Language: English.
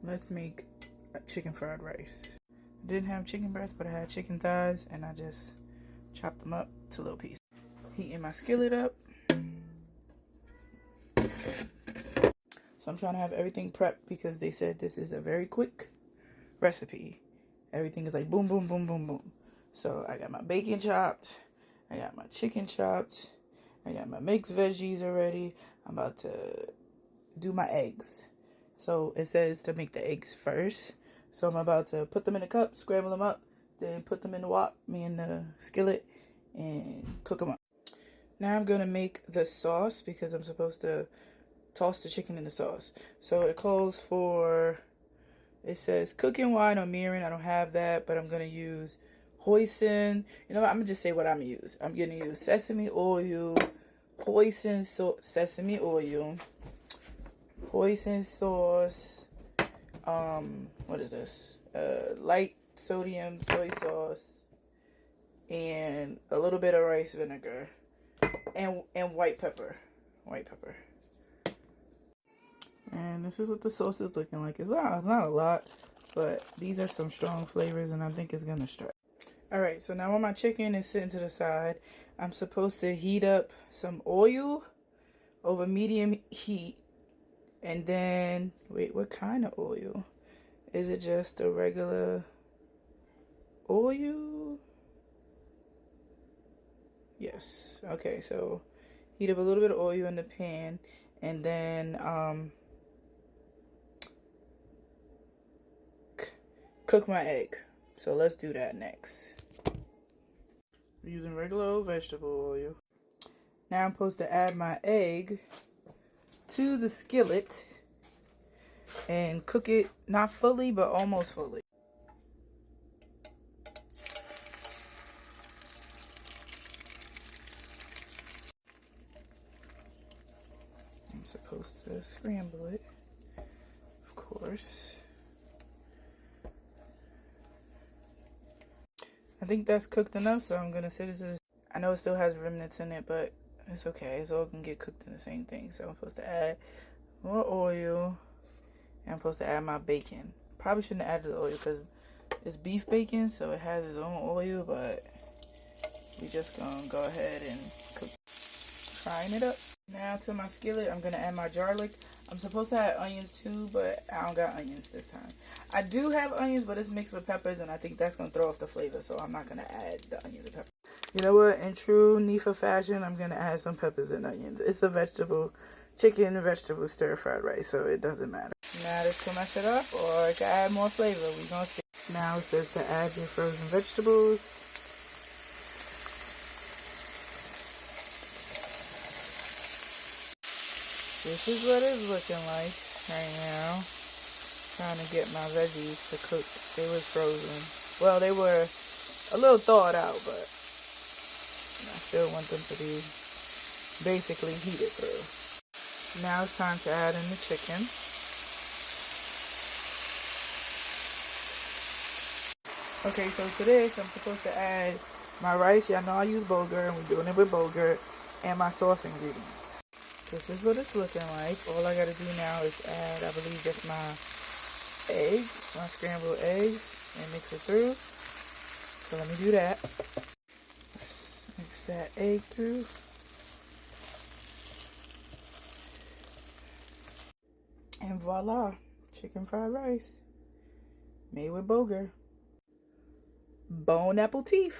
let's make chicken fried rice. I didn't have chicken breast, but I had chicken thighs, and I just chopped them up to little pieces. Heating my skillet up. So I'm trying to have everything prepped because they said this is a very quick recipe. Everything is like boom, boom, boom, boom, boom. So I got my bacon chopped. I got my chicken chopped. I got my mixed veggies already. I'm about to do my eggs. So it says to make the eggs first. So I'm about to put them in a cup, scramble them up, then put them in the skillet, and cook them up. Now I'm going to make the sauce because I'm supposed to toss the chicken in the sauce. So it calls for, it says cooking wine or mirin. I don't have that, but I'm going to use hoisin. You know what? I'm going to just say what I'm going to use. I'm going to use sesame oil, hoisin sesame oil, hoisin sauce, what is this? Light sodium soy sauce, and a little bit of rice vinegar, and white pepper. And this is what the sauce is looking like. It's not a lot, but these are some strong flavors, and I think it's gonna strike. All right, so now when my chicken is sitting to the side, I'm supposed to heat up some oil over medium heat, and then wait, what kind of oil? Is it just a regular oil? Yes. Okay, so heat up a little bit of oil in the pan, and then cook my egg. So let's do that next. We're using regular old vegetable oil. Now I'm supposed to add my egg to the skillet and cook it, not fully, but almost fully. I'm supposed to scramble it, of course. I think that's cooked enough, so I'm gonna set it to. I know it still has remnants in it, but it's okay. It's all gonna get cooked in the same thing. So I'm supposed to add more oil, and I'm supposed to add my bacon. Probably shouldn't have added the oil because it's beef bacon, so it has its own oil, but we just gonna go ahead and cook, frying it up. Now to my skillet, I'm gonna add my garlic. I'm supposed to add onions too, but I don't got onions this time. I do have onions, but it's mixed with peppers, and I think that's gonna throw off the flavor, so I'm not gonna add the onions and peppers. You know what? In true Nifa fashion, I'm gonna add some peppers and onions. It's a chicken vegetable stir-fried rice, so it doesn't matter. Now this can mess it up, or it can add more flavor. We gonna see. Now it says to add your frozen vegetables. This is what it's looking like right now. Trying to get my veggies to cook. They was frozen. Well, they were a little thawed out, but I still want them to be basically heated through. Now it's time to add in the chicken. Okay, so to this, I'm supposed to add my rice. Y'all know I use Bulgar, and we're doing it with Bulgar, and my sauce ingredients. This is what it's looking like. All I gotta do now is add, I believe, just my eggs, my scrambled eggs, and mix it through. So let me do that. Let's mix that egg through. And voila, chicken fried rice made with Bulgar. Bon appetit.